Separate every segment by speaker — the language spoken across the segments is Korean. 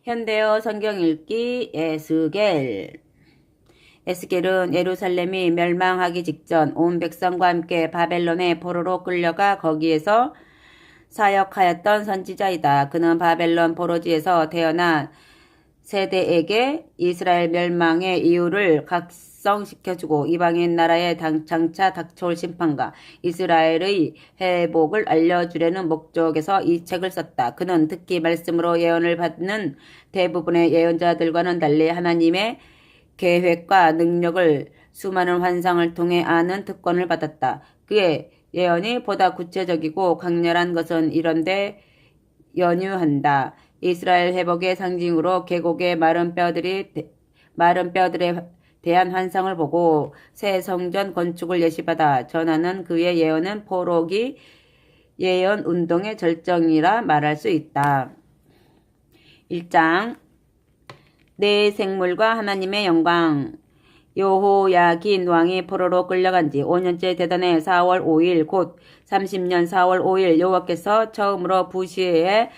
Speaker 1: 현대어 성경 읽기 에스겔. 에스겔은 예루살렘이 멸망하기 직전 온 백성과 함께 바벨론의 포로로 끌려가 거기에서 사역하였던 선지자이다. 그는 바벨론 포로지에서 태어난 세대에게 이스라엘 멸망의 이유를 각성시켜주고 이방인 나라에 장차 닥쳐올 심판과 이스라엘의 회복을 알려주려는 목적에서 이 책을 썼다. 그는 특히 말씀으로 예언을 받는 대부분의 예언자들과는 달리 하나님의 계획과 능력을 수많은 환상을 통해 아는 특권을 받았다. 그의 예언이 보다 구체적이고 강렬한 것은 이런데 연유한다. 이스라엘 회복의 상징으로 계곡의 마른 뼈들에 대한 환상을 보고 새 성전 건축을 예시받아 전하는 그의 예언은 포로기 예언 운동의 절정이라 말할 수 있다. 1장 내 생물과 하나님의 영광. 여호야긴 왕이 포로로 끌려간 지 5년째 되던 해 4월 5일 곧 30년 4월 5일 여호와께서 처음으로 부시의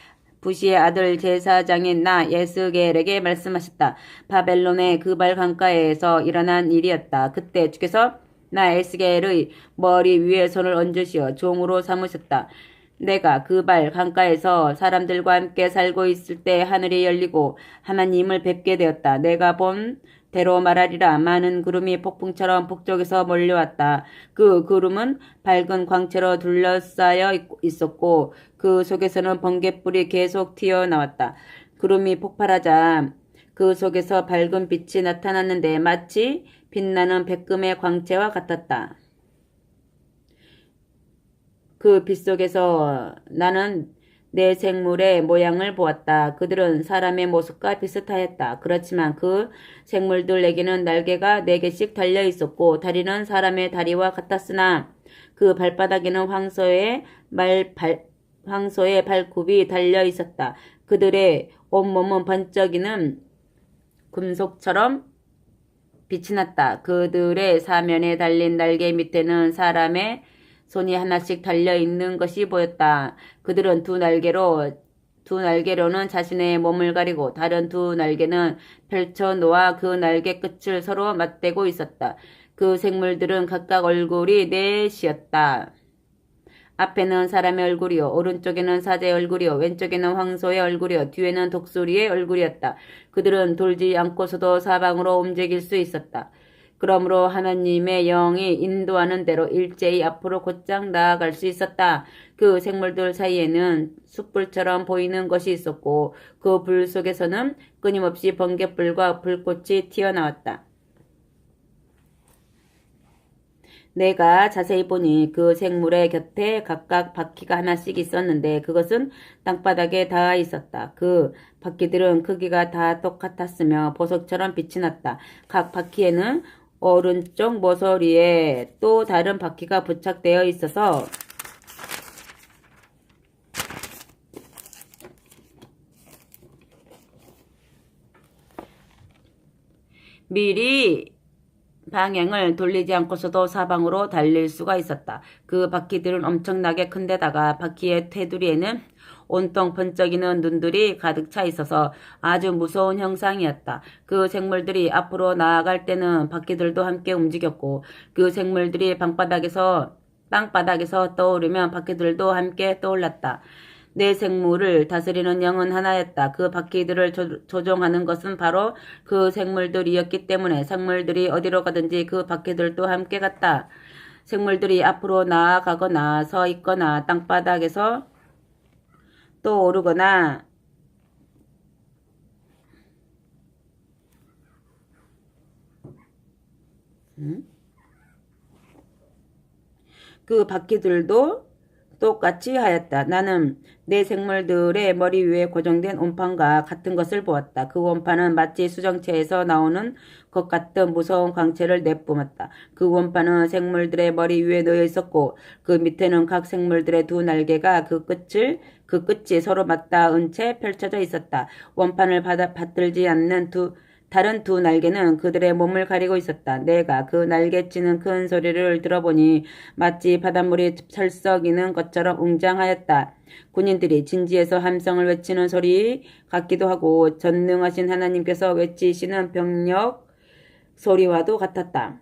Speaker 1: 아들 제사장인 나 에스겔에게 말씀하셨다. 바벨론의 그발 강가에서 일어난 일이었다. 그때 주께서 나 에스겔의 머리 위에 손을 얹으시어 종으로 삼으셨다. 내가 그발 강가에서 사람들과 함께 살고 있을 때 하늘이 열리고 하나님을 뵙게 되었다. 내가 본 대로 말하리라. 많은 구름이 폭풍처럼 북쪽에서 몰려왔다. 그 구름은 밝은 광채로 둘러싸여 있었고 그 속에서는 번갯불이 계속 튀어나왔다. 구름이 폭발하자 그 속에서 밝은 빛이 나타났는데 마치 빛나는 백금의 광채와 같았다. 그 빛 속에서 나는 내 생물의 모양을 보았다. 그들은 사람의 모습과 비슷하였다. 그렇지만 그 생물들에게는 날개가 4개씩 달려 있었고 다리는 사람의 다리와 같았으나 그 발바닥에는 황소의 발굽이 달려 있었다. 그들의 온몸은 번쩍이는 금속처럼 빛이 났다. 그들의 사면에 달린 날개 밑에는 사람의 손이 하나씩 달려있는 것이 보였다. 그들은 두 날개로는 자신의 몸을 가리고 다른 두 날개는 펼쳐 놓아 그 날개 끝을 서로 맞대고 있었다. 그 생물들은 각각 얼굴이 넷이었다. 앞에는 사람의 얼굴이요, 오른쪽에는 사자의 얼굴이요, 왼쪽에는 황소의 얼굴이요, 뒤에는 독수리의 얼굴이었다. 그들은 돌지 않고서도 사방으로 움직일 수 있었다. 그러므로 하나님의 영이 인도하는 대로 일제히 앞으로 곧장 나아갈 수 있었다. 그 생물들 사이에는 숯불처럼 보이는 것이 있었고 그 불 속에서는 끊임없이 번갯불과 불꽃이 튀어나왔다. 내가 자세히 보니 그 생물의 곁에 각각 바퀴가 하나씩 있었는데 그것은 땅바닥에 닿아 있었다. 그 바퀴들은 크기가 다 똑같았으며 보석처럼 빛이 났다. 각 바퀴에는 오른쪽 모서리에 또 다른 바퀴가 부착되어 있어서 미리 방향을 돌리지 않고서도 사방으로 달릴 수가 있었다. 그 바퀴들은 엄청나게 큰데다가 바퀴의 테두리에는 온통 번쩍이는 눈들이 가득 차 있어서 아주 무서운 형상이었다. 그 생물들이 앞으로 나아갈 때는 바퀴들도 함께 움직였고 그 생물들이 땅바닥에서 떠오르면 바퀴들도 함께 떠올랐다. 내 생물을 다스리는 영은 하나였다. 그 바퀴들을 조종하는 것은 바로 그 생물들이었기 때문에 생물들이 어디로 가든지 그 바퀴들도 함께 갔다. 생물들이 앞으로 나아가거나 서 있거나 땅바닥에서 또 오르거나 그 바퀴들도 똑같이 하였다. 나는 내 생물들의 머리 위에 고정된 온판과 같은 것을 보았다. 그 온판은 마치 수정체에서 나오는 것 같은 무서운 광채를 내뿜었다. 그 온판은 생물들의 머리 위에 놓여 있었고 그 밑에는 각 생물들의 두 날개가 그 끝이 서로 맞닿은 채 펼쳐져 있었다. 원판을 받들지 않는 다른 두 날개는 그들의 몸을 가리고 있었다. 내가 그 날개치는 큰 소리를 들어보니 마치 바닷물이 철썩이는 것처럼 웅장하였다. 군인들이 진지해서 함성을 외치는 소리 같기도 하고 전능하신 하나님께서 외치시는 병력 소리와도 같았다.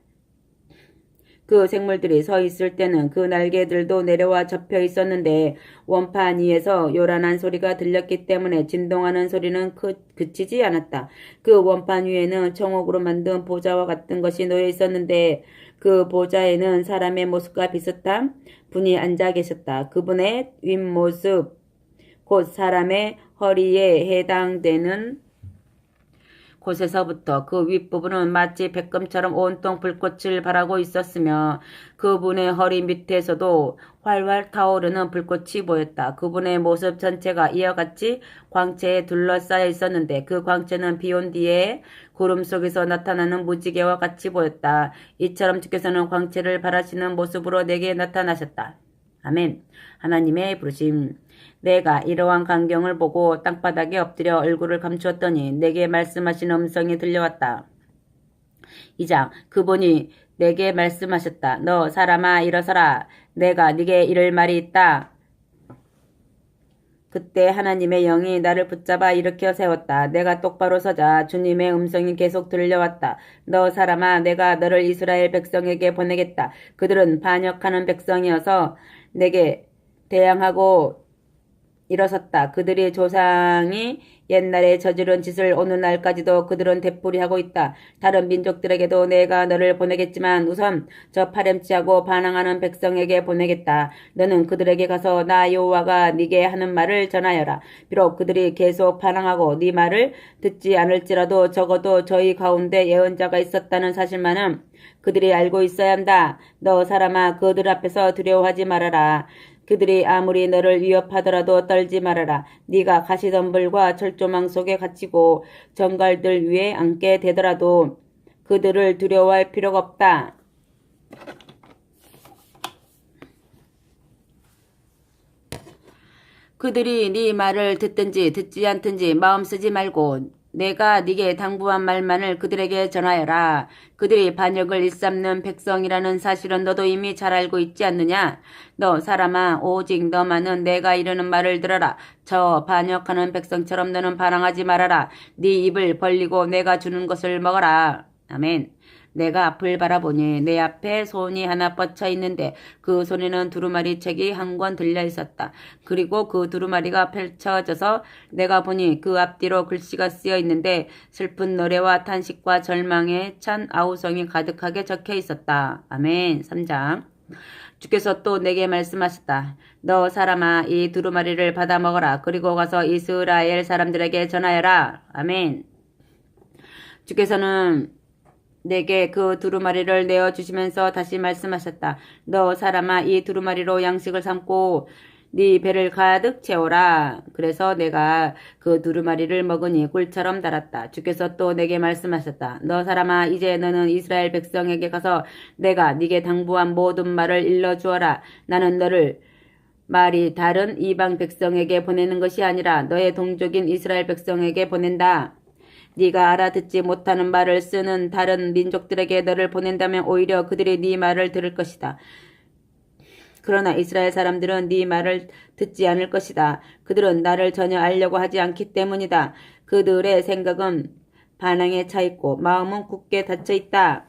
Speaker 1: 그 생물들이 서 있을 때는 그 날개들도 내려와 접혀 있었는데 원판 위에서 요란한 소리가 들렸기 때문에 진동하는 소리는 그치지 않았다. 그 원판 위에는 청옥으로 만든 보좌와 같은 것이 놓여 있었는데 그 보좌에는 사람의 모습과 비슷한 분이 앉아 계셨다. 그분의 윗모습 곧 사람의 허리에 해당되는 곳에서부터 그 윗부분은 마치 백금처럼 온통 불꽃을 발하고 있었으며 그분의 허리 밑에서도 활활 타오르는 불꽃이 보였다. 그분의 모습 전체가 이와 같이 광채에 둘러싸여 있었는데 그 광채는 비온 뒤에 구름 속에서 나타나는 무지개와 같이 보였다. 이처럼 주께서는 광채를 발하시는 모습으로 내게 나타나셨다. 아멘. 하나님의 부르심. 내가 이러한 광경을 보고 땅바닥에 엎드려 얼굴을 감추었더니 내게 말씀하신 음성이 들려왔다. 2장. 그분이 내게 말씀하셨다. 너 사람아 일어서라. 내가 네게 이를 말이 있다. 그때 하나님의 영이 나를 붙잡아 일으켜 세웠다. 내가 똑바로 서자 주님의 음성이 계속 들려왔다. 너 사람아 내가 너를 이스라엘 백성에게 보내겠다. 그들은 반역하는 백성이어서 내게 대항하고 일어섰다. 그들의 조상이 옛날에 저지른 짓을 오늘날까지도 그들은 되풀이하고 있다. 다른 민족들에게도 내가 너를 보내겠지만 우선 저 파렴치하고 반항하는 백성에게 보내겠다. 너는 그들에게 가서 나 여호와가 네게 하는 말을 전하여라. 비록 그들이 계속 반항하고 네 말을 듣지 않을지라도 적어도 저희 가운데 예언자가 있었다는 사실만은 그들이 알고 있어야 한다. 너 사람아 그들 앞에서 두려워하지 말아라. 그들이 아무리 너를 위협하더라도 떨지 말아라. 네가 가시덤불과 철조망 속에 갇히고 정갈들 위에 앉게 되더라도 그들을 두려워할 필요가 없다. 그들이 네 말을 듣든지 듣지 않든지 마음 쓰지 말고 내가 네게 당부한 말만을 그들에게 전하여라. 그들이 반역을 일삼는 백성이라는 사실은 너도 이미 잘 알고 있지 않느냐? 너 사람아 오직 너만은 내가 이르는 말을 들어라. 저 반역하는 백성처럼 너는 반항하지 말아라. 네 입을 벌리고 내가 주는 것을 먹어라. 아멘. 내가 앞을 바라보니 내 앞에 손이 하나 뻗쳐 있는데 그 손에는 두루마리 책이 한 권 들려 있었다. 그리고 그 두루마리가 펼쳐져서 내가 보니 그 앞뒤로 글씨가 쓰여 있는데 슬픈 노래와 탄식과 절망에 찬 아우성이 가득하게 적혀 있었다. 아멘. 3장. 주께서 또 내게 말씀하셨다. 너 사람아 이 두루마리를 받아 먹어라. 그리고 가서 이스라엘 사람들에게 전하여라. 아멘. 주께서는 내게 그 두루마리를 내어주시면서 다시 말씀하셨다. 너 사람아 이 두루마리로 양식을 삼고 네 배를 가득 채워라. 그래서 내가 그 두루마리를 먹으니 꿀처럼 달았다. 주께서 또 내게 말씀하셨다. 너 사람아 이제 너는 이스라엘 백성에게 가서 내가 네게 당부한 모든 말을 일러주어라. 나는 너를 말이 다른 이방 백성에게 보내는 것이 아니라 너의 동족인 이스라엘 백성에게 보낸다. 네가 알아듣지 못하는 말을 쓰는 다른 민족들에게 너를 보낸다면 오히려 그들이 네 말을 들을 것이다. 그러나 이스라엘 사람들은 네 말을 듣지 않을 것이다. 그들은 나를 전혀 알려고 하지 않기 때문이다. 그들의 생각은 반항에 차 있고 마음은 굳게 닫혀 있다.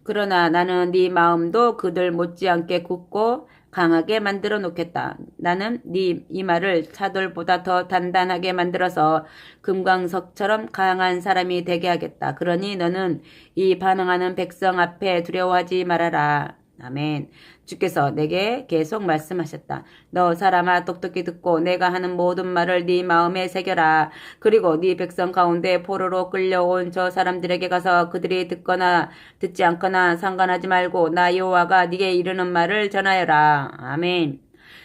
Speaker 1: 그러나 나는 네 마음도 그들 못지않게 굳고 강하게 만들어 놓겠다. 나는 네 이마를 차돌보다 더 단단하게 만들어서 금광석처럼 강한 사람이 되게 하겠다. 그러니 너는 이 반항하는 백성 앞에 두려워하지 말아라. 아멘. 주께서 내게 계속 말씀하셨다. 너 사람아 똑똑히 듣고 내가 하는 모든 말을 네 마음에 새겨라. 그리고 네 백성 가운데 포로로 끌려온 저 사람들에게 가서 그들이 듣거나 듣지 않거나 상관하지 말고 나 여호와가 네게 이르는 말을 전하여라. 아멘.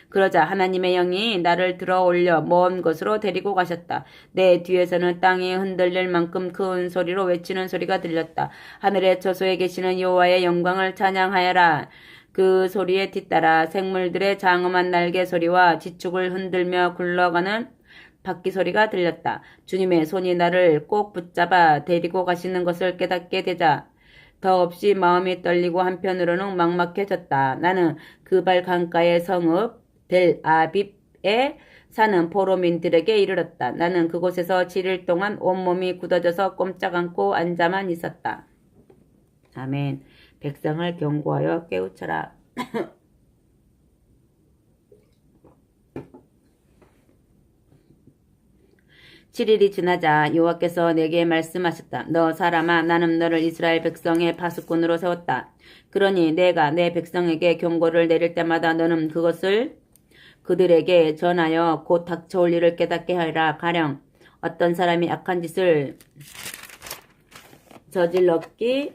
Speaker 1: 그러자 하나님의 영이 나를 들어 올려 먼 곳으로 데리고 가셨다. 내 뒤에서는 땅이 흔들릴 만큼 큰 소리로 외치는 소리가 들렸다. 하늘의 저소에 계시는 여호와의 영광을 찬양하여라. 그 소리에 뒤따라 생물들의 장엄한 날개 소리와 지축을 흔들며 굴러가는 바퀴 소리가 들렸다. 주님의 손이 나를 꼭 붙잡아 데리고 가시는 것을 깨닫게 되자 더없이 마음이 떨리고 한편으로는 막막해졌다. 나는 그발 강가의 성읍 델 아빕에 사는 포로민들에게 이르렀다. 나는 그곳에서 7일 동안 온몸이 굳어져서 꼼짝 않고 앉아만 있었다. 아멘. 백성을 경고하여 깨우쳐라. 7일이 지나자 여호와께서 내게 말씀하셨다. 너 사람아, 나는 너를 이스라엘 백성의 파수꾼으로 세웠다. 그러니 내가 내 백성에게 경고를 내릴 때마다 너는 그것을 그들에게 전하여 곧 닥쳐올 일을 깨닫게 하리라. 가령 어떤 사람이 악한 짓을 저질렀기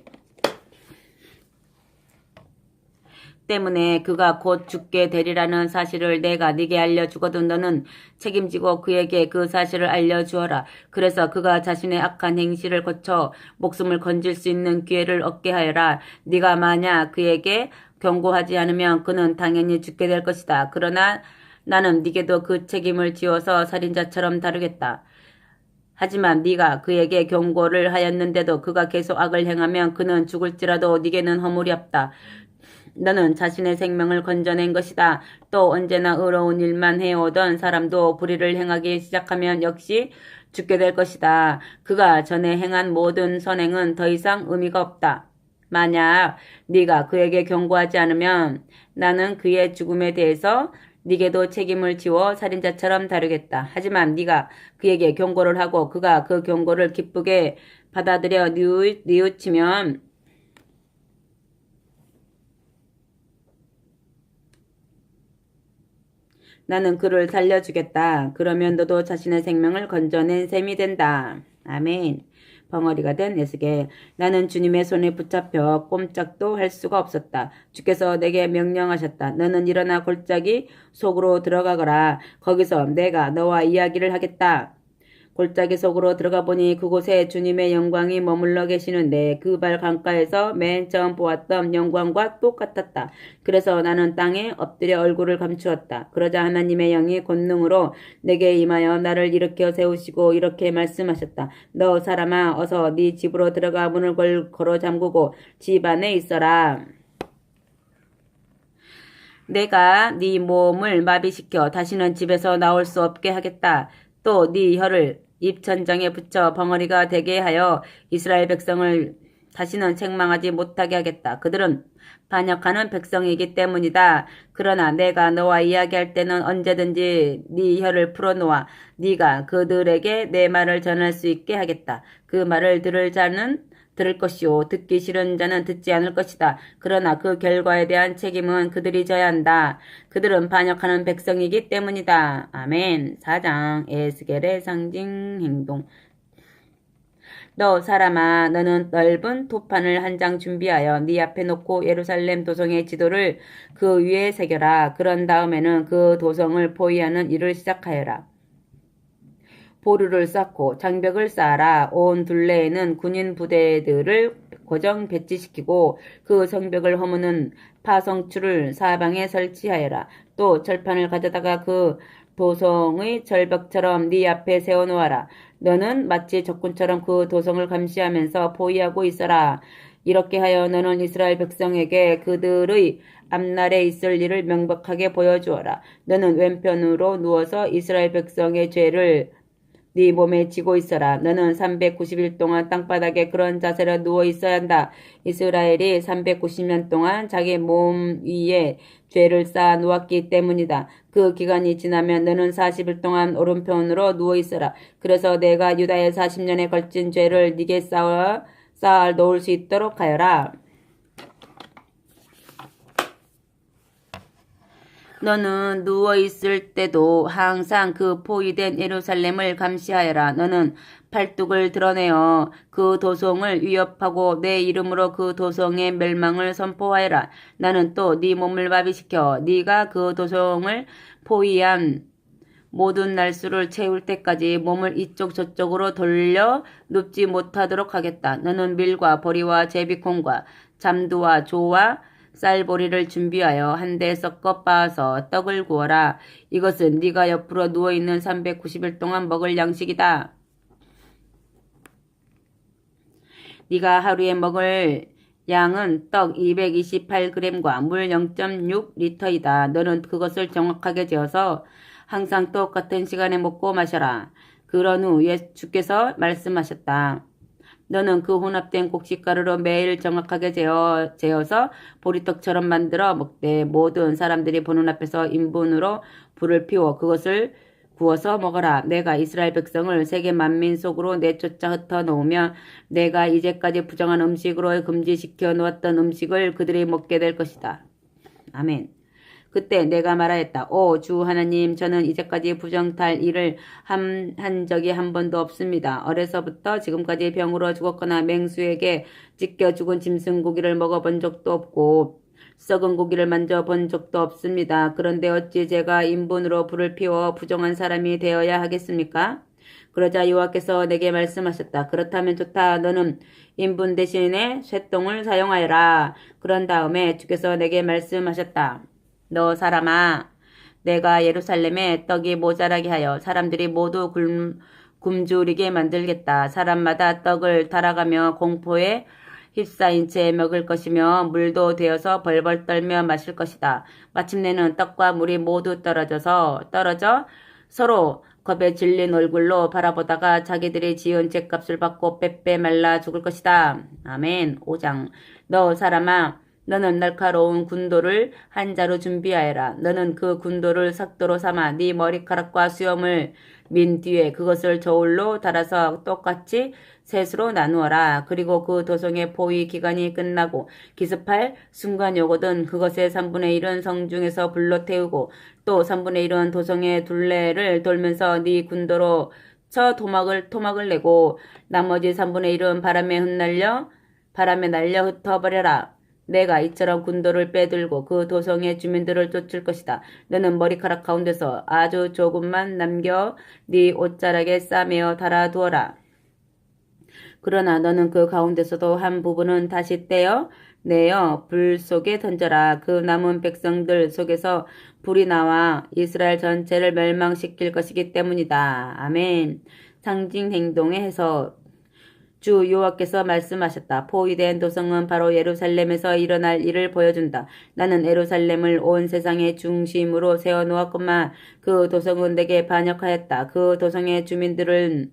Speaker 1: 때문에 그가 곧 죽게 되리라는 사실을 내가 네게 알려주거든 너는 책임지고 그에게 그 사실을 알려주어라. 그래서 그가 자신의 악한 행실을 거쳐 목숨을 건질 수 있는 기회를 얻게 하여라. 네가 만약 그에게 경고하지 않으면 그는 당연히 죽게 될 것이다. 그러나 나는 네게도 그 책임을 지어서 살인자처럼 다루겠다. 하지만 네가 그에게 경고를 하였는데도 그가 계속 악을 행하면 그는 죽을지라도 네게는 허물이 없다. 너는 자신의 생명을 건져낸 것이다. 또 언제나 의로운 일만 해오던 사람도 불의를 행하기 시작하면 역시 죽게 될 것이다. 그가 전에 행한 모든 선행은 더 이상 의미가 없다. 만약 네가 그에게 경고하지 않으면 나는 그의 죽음에 대해서 네게도 책임을 지워 살인자처럼 다루겠다. 하지만 네가 그에게 경고를 하고 그가 그 경고를 기쁘게 받아들여 뉘우치면 나는 그를 살려주겠다. 그러면 너도 자신의 생명을 건져낸 셈이 된다. 아멘. 벙어리가 된 에스겔. 나는 주님의 손에 붙잡혀 꼼짝도 할 수가 없었다. 주께서 내게 명령하셨다. 너는 일어나 골짜기 속으로 들어가거라. 거기서 내가 너와 이야기를 하겠다. 골짜기 속으로 들어가 보니 그곳에 주님의 영광이 머물러 계시는데 그발 강가에서 맨 처음 보았던 영광과 똑같았다. 그래서 나는 땅에 엎드려 얼굴을 감추었다. 그러자 하나님의 영이 권능으로 내게 임하여 나를 일으켜 세우시고 이렇게 말씀하셨다. 너 사람아, 어서 네 집으로 들어가 문을 걸어 잠그고 집 안에 있어라. 내가 네 몸을 마비시켜 다시는 집에서 나올 수 없게 하겠다. 또 네 혀를 입천장에 붙여 벙어리가 되게 하여 이스라엘 백성을 다시는 책망하지 못하게 하겠다. 그들은 반역하는 백성이기 때문이다. 그러나 내가 너와 이야기할 때는 언제든지 네 혀를 풀어놓아 네가 그들에게 내 말을 전할 수 있게 하겠다. 그 말을 들을 자는 들을 것이요 듣기 싫은 자는 듣지 않을 것이다. 그러나 그 결과에 대한 책임은 그들이 져야 한다. 그들은 반역하는 백성이기 때문이다. 아멘. 4장 에스겔의 상징 행동. 너 사람아, 너는 넓은 도판을 한 장 준비하여 네 앞에 놓고 예루살렘 도성의 지도를 그 위에 새겨라. 그런 다음에는 그 도성을 포위하는 일을 시작하여라. 보루를 쌓고 장벽을 쌓아라. 온 둘레에는 군인 부대들을 고정 배치시키고 그 성벽을 허무는 파성추를 사방에 설치하여라. 또 철판을 가져다가 그 도성의 절벽처럼 네 앞에 세워놓아라. 너는 마치 적군처럼 그 도성을 감시하면서 포위하고 있어라. 이렇게 하여 너는 이스라엘 백성에게 그들의 앞날에 있을 일을 명백하게 보여주어라. 너는 왼편으로 누워서 이스라엘 백성의 죄를 네 몸에 지고 있어라. 너는 390일 동안 땅바닥에 그런 자세로 누워 있어야 한다. 이스라엘이 390년 동안 자기 몸 위에 죄를 쌓아 놓았기 때문이다. 그 기간이 지나면 너는 40일 동안 오른편으로 누워 있어라. 그래서 내가 유다의 40년에 걸친 죄를 네게 쌓아 놓을 수 있도록 하여라. 너는 누워있을 때도 항상 그 포위된 예루살렘을 감시하여라. 너는 팔뚝을 드러내어 그 도성을 위협하고 내 이름으로 그 도성의 멸망을 선포하여라. 나는 또 네 몸을 마비시켜 네가 그 도성을 포위한 모든 날수를 채울 때까지 몸을 이쪽 저쪽으로 돌려 눕지 못하도록 하겠다. 너는 밀과 보리와 제비콩과 잠두와 조와 쌀보리를 준비하여 한데 섞어 빻아서 떡을 구워라. 이것은 네가 옆으로 누워있는 390일 동안 먹을 양식이다. 네가 하루에 먹을 양은 떡 228g과 물 0.6리터이다. 너는 그것을 정확하게 재어서 항상 똑같은 시간에 먹고 마셔라. 그런 후 주께서 말씀하셨다. 너는 그 혼합된 곡식가루로 매일 정확하게 재어서 보리떡처럼 만들어 먹되 모든 사람들이 보는 앞에서 인분으로 불을 피워 그것을 구워서 먹어라. 내가 이스라엘 백성을 세계 만민 속으로 내쫓아 흩어 놓으며 내가 이제까지 부정한 음식으로 금지시켜 놓았던 음식을 그들이 먹게 될 것이다. 아멘. 그때 내가 말하였다. 오 주 하나님, 저는 이제까지 부정탈 일을 한 적이 한 번도 없습니다. 어려서부터 지금까지 병으로 죽었거나 맹수에게 찢겨 죽은 짐승 고기를 먹어본 적도 없고 썩은 고기를 만져본 적도 없습니다. 그런데 어찌 제가 인분으로 불을 피워 부정한 사람이 되어야 하겠습니까? 그러자 여호와께서 내게 말씀하셨다. 그렇다면 좋다. 너는 인분 대신에 쇠똥을 사용하여라. 그런 다음에 주께서 내게 말씀하셨다. 너 사람아, 내가 예루살렘에 떡이 모자라게 하여 사람들이 모두 굶주리게 만들겠다. 사람마다 떡을 달아가며 공포에 휩싸인 채 먹을 것이며 물도 되어서 벌벌 떨며 마실 것이다. 마침내는 떡과 물이 모두 떨어져 서로 겁에 질린 얼굴로 바라보다가 자기들이 지은 죗값을 받고 빼빼 말라 죽을 것이다. 아멘. 5장. 너 사람아, 너는 날카로운 군도를 한 자루 준비하여라. 너는 그 군도를 삭도로 삼아 네 머리카락과 수염을 민 뒤에 그것을 저울로 달아서 똑같이 셋으로 나누어라. 그리고 그 도성의 포위 기간이 끝나고 기습할 순간이 오거든 그것의 3분의 1은 성중에서 불로 태우고 또 3분의 1은 도성의 둘레를 돌면서 네 군도로 쳐 토막을 내고 나머지 3분의 1은 바람에 날려 흩어버려라. 내가 이처럼 군도를 빼들고 그 도성의 주민들을 쫓을 것이다. 너는 머리카락 가운데서 아주 조금만 남겨 네 옷자락에 싸매어 달아두어라. 그러나 너는 그 가운데서도 한 부분은 다시 내어 불 속에 던져라. 그 남은 백성들 속에서 불이 나와 이스라엘 전체를 멸망시킬 것이기 때문이다. 아멘. 상징 행동의 해석. 주 여호와께서 말씀하셨다. 포위된 도성은 바로 예루살렘에서 일어날 일을 보여준다. 나는 예루살렘을 온 세상의 중심으로 세워놓았건만 그 도성은 내게 반역하였다. 그 도성의 주민들은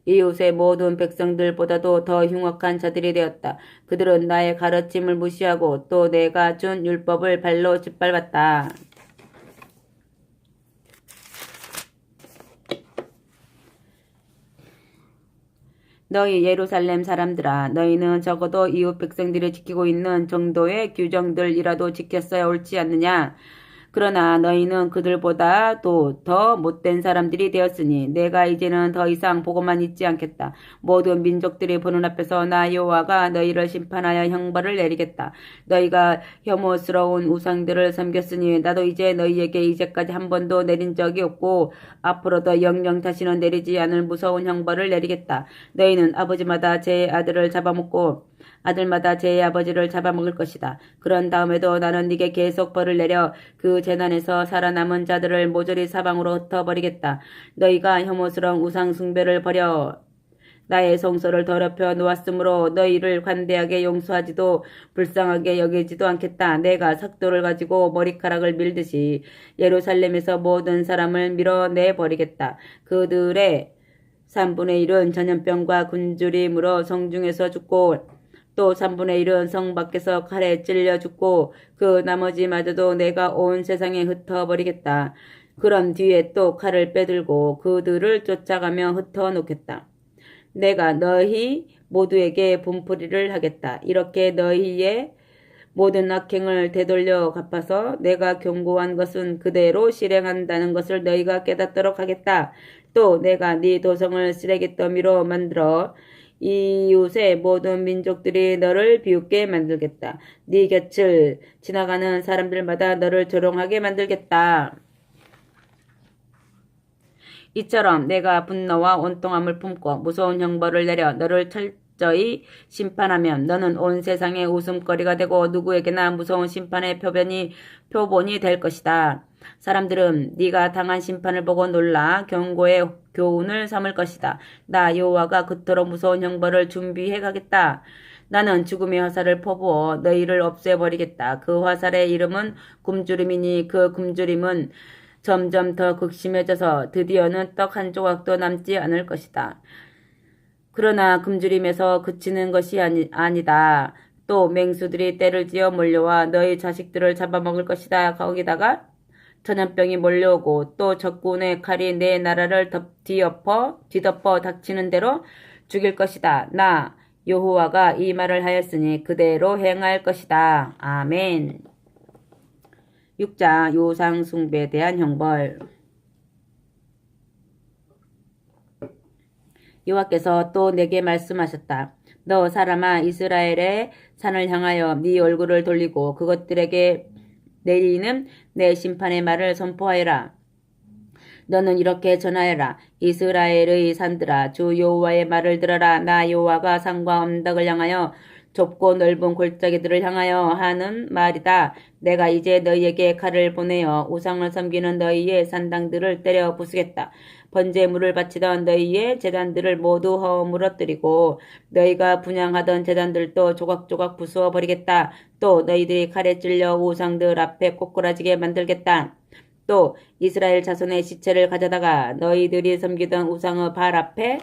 Speaker 1: 이웃의 모든 백성들보다도 더 흉악한 자들이 되었다. 그들은 나의 가르침을 무시하고 또 내가 준 율법을 발로 짓밟았다. 너희 예루살렘 사람들아, 너희는 적어도 이웃 백성들이 지키고 있는 정도의 규정들이라도 지켰어야 옳지 않느냐? 그러나 너희는 그들보다도 더 못된 사람들이 되었으니 내가 이제는 더 이상 보고만 있지 않겠다. 모든 민족들이 보는 앞에서 나 여호와가 너희를 심판하여 형벌을 내리겠다. 너희가 혐오스러운 우상들을 섬겼으니 나도 이제 너희에게 이제까지 한 번도 내린 적이 없고 앞으로도 영영 다시는 내리지 않을 무서운 형벌을 내리겠다. 너희는 아버지마다 제 아들을 잡아먹고 아들마다 제 아버지를 잡아먹을 것이다. 그런 다음에도 나는 네게 계속 벌을 내려 그 재난에서 살아남은 자들을 모조리 사방으로 흩어버리겠다. 너희가 혐오스러운 우상 숭배를 버려 나의 성소를 더럽혀 놓았으므로 너희를 관대하게 용서하지도 불쌍하게 여기지도 않겠다. 내가 삭도를 가지고 머리카락을 밀듯이 예루살렘에서 모든 사람을 밀어내버리겠다. 그들의 3분의 1은 전염병과 굶주림으로 성중에서 죽고 또 3분의 1은 성 밖에서 칼에 찔려 죽고 그 나머지마저도 내가 온 세상에 흩어버리겠다. 그런 뒤에 또 칼을 빼들고 그들을 쫓아가며 흩어놓겠다. 내가 너희 모두에게 분풀이를 하겠다. 이렇게 너희의 모든 악행을 되돌려 갚아서 내가 경고한 것은 그대로 실행한다는 것을 너희가 깨닫도록 하겠다. 또 내가 네 도성을 쓰레기 더미로 만들어 이웃의 모든 민족들이 너를 비웃게 만들겠다. 네 곁을 지나가는 사람들마다 너를 조롱하게 만들겠다. 이처럼 내가 분노와 온통함을 품고 무서운 형벌을 내려 너를 철저히 심판하면 너는 온 세상의 웃음거리가 되고 누구에게나 무서운 심판의 표본이 될 것이다. 사람들은 네가 당한 심판을 보고 놀라 경고의 교훈을 삼을 것이다. 나 여호와가 그토록 무서운 형벌을 준비해 가겠다. 나는 죽음의 화살을 퍼부어 너희를 없애버리겠다. 그 화살의 이름은 굶주림이니 그 굶주림은 점점 더 극심해져서 드디어는 떡 한 조각도 남지 않을 것이다. 그러나 굶주림에서 그치는 것이 아니다. 또 맹수들이 떼를 지어 몰려와 너희 자식들을 잡아먹을 것이다. 거기다가 전염병이 몰려오고 또 적군의 칼이 내 나라를 뒤덮어 닥치는 대로 죽일 것이다. 나 여호와가 이 말을 하였으니 그대로 행할 것이다. 아멘. 6장 요상 숭배에 대한 형벌. 여호와께서 또 내게 말씀하셨다. 너 사람아, 이스라엘의 산을 향하여 네 얼굴을 돌리고 그것들에게 내리는 내 심판의 말을 선포하여라. 너는 이렇게 전하여라. 이스라엘의 산들아, 주 여호와의 말을 들어라. 나 여호와가 산과 언덕을 향하여 좁고 넓은 골짜기들을 향하여 하는 말이다. 내가 이제 너희에게 칼을 보내어 우상을 섬기는 너희의 산당들을 때려 부수겠다. 번제물을 바치던 너희의 제단들을 모두 허물어뜨리고 너희가 분향하던 제단들도 조각조각 부수어 버리겠다. 또 너희들이 칼에 찔려 우상들 앞에 꼬꾸라지게 만들겠다. 또 이스라엘 자손의 시체를 가져다가 너희들이 섬기던 우상의 발 앞에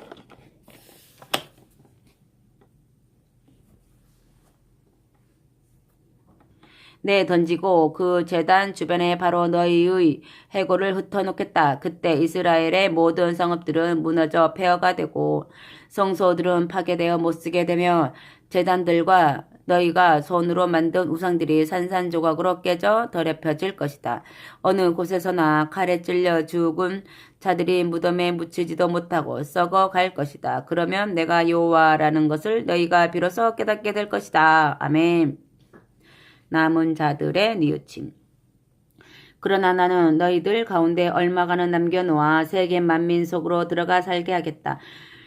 Speaker 1: 던지고 그 제단 주변에 바로 너희의 해골을 흩어놓겠다. 그때 이스라엘의 모든 성읍들은 무너져 폐허가 되고 성소들은 파괴되어 못쓰게 되며 제단들과 너희가 손으로 만든 우상들이 산산조각으로 깨져 더럽혀질 것이다. 어느 곳에서나 칼에 찔려 죽은 자들이 무덤에 묻히지도 못하고 썩어 갈 것이다. 그러면 내가 여호와라는 것을 너희가 비로소 깨닫게 될 것이다. 아멘. 남은 자들의 뉘우침. 그러나 나는 너희들 가운데 얼마간은 남겨놓아 세계 만민 속으로 들어가 살게 하겠다.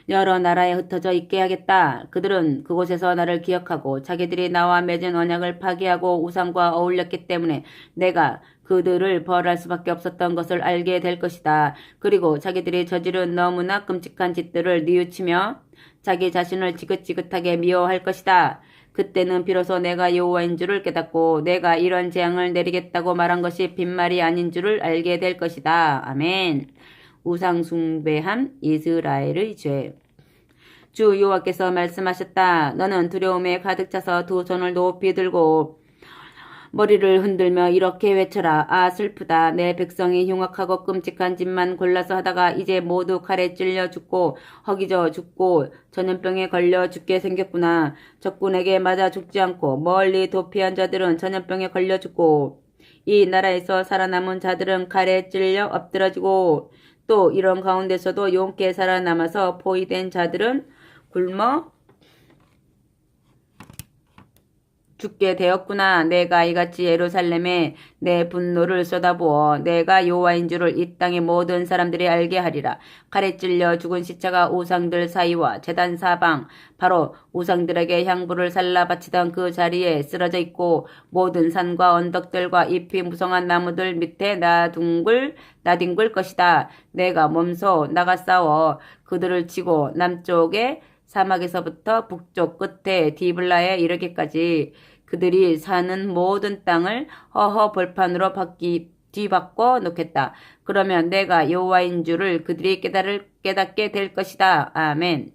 Speaker 1: 여러 나라에 흩어져 있게 하겠다. 그들은 그곳에서 나를 기억하고 자기들이 나와 맺은 언약을 파기하고 우상과 어울렸기 때문에 내가 그들을 벌할 수밖에 없었던 것을 알게 될 것이다. 그리고 자기들이 저지른 너무나 끔찍한 짓들을 뉘우치며 자기 자신을 지긋지긋하게 미워할 것이다. 그때는 비로소 내가 여호와인 줄을 깨닫고 내가 이런 재앙을 내리겠다고 말한 것이 빈말이 아닌 줄을 알게 될 것이다. 아멘. 우상 숭배한 이스라엘의 죄. 주 여호와께서 말씀하셨다. 너는 두려움에 가득 차서 두 손을 높이 들고 머리를 흔들며 이렇게 외쳐라. 아, 슬프다. 내 백성이 흉악하고 끔찍한 짓만 골라서 하다가 이제 모두 칼에 찔려 죽고 허기져 죽고 전염병에 걸려 죽게 생겼구나. 적군에게 맞아 죽지 않고 멀리 도피한 자들은 전염병에 걸려 죽고 이 나라에서 살아남은 자들은 칼에 찔려 엎드러지고 또 이런 가운데서도 용케 살아남아서 포위된 자들은 굶어 죽게 되었구나. 내가 이같이 예루살렘에 내 분노를 쏟아부어 내가 여호와인 줄을 이 땅의 모든 사람들이 알게 하리라. 칼에 찔려 죽은 시체가 우상들 사이와 제단 사방 바로 우상들에게 향부를 살라 바치던 그 자리에 쓰러져 있고 모든 산과 언덕들과 잎이 무성한 나무들 밑에 나뒹굴 것이다. 내가 몸소 나가 싸워 그들을 치고 남쪽에 사막에서부터 북쪽 끝에 디블라에 이르기까지 그들이 사는 모든 땅을 허허 벌판으로 뒤바꿔 놓겠다. 그러면 내가 여호와인 줄을 그들이 깨닫게 될 것이다. 아멘.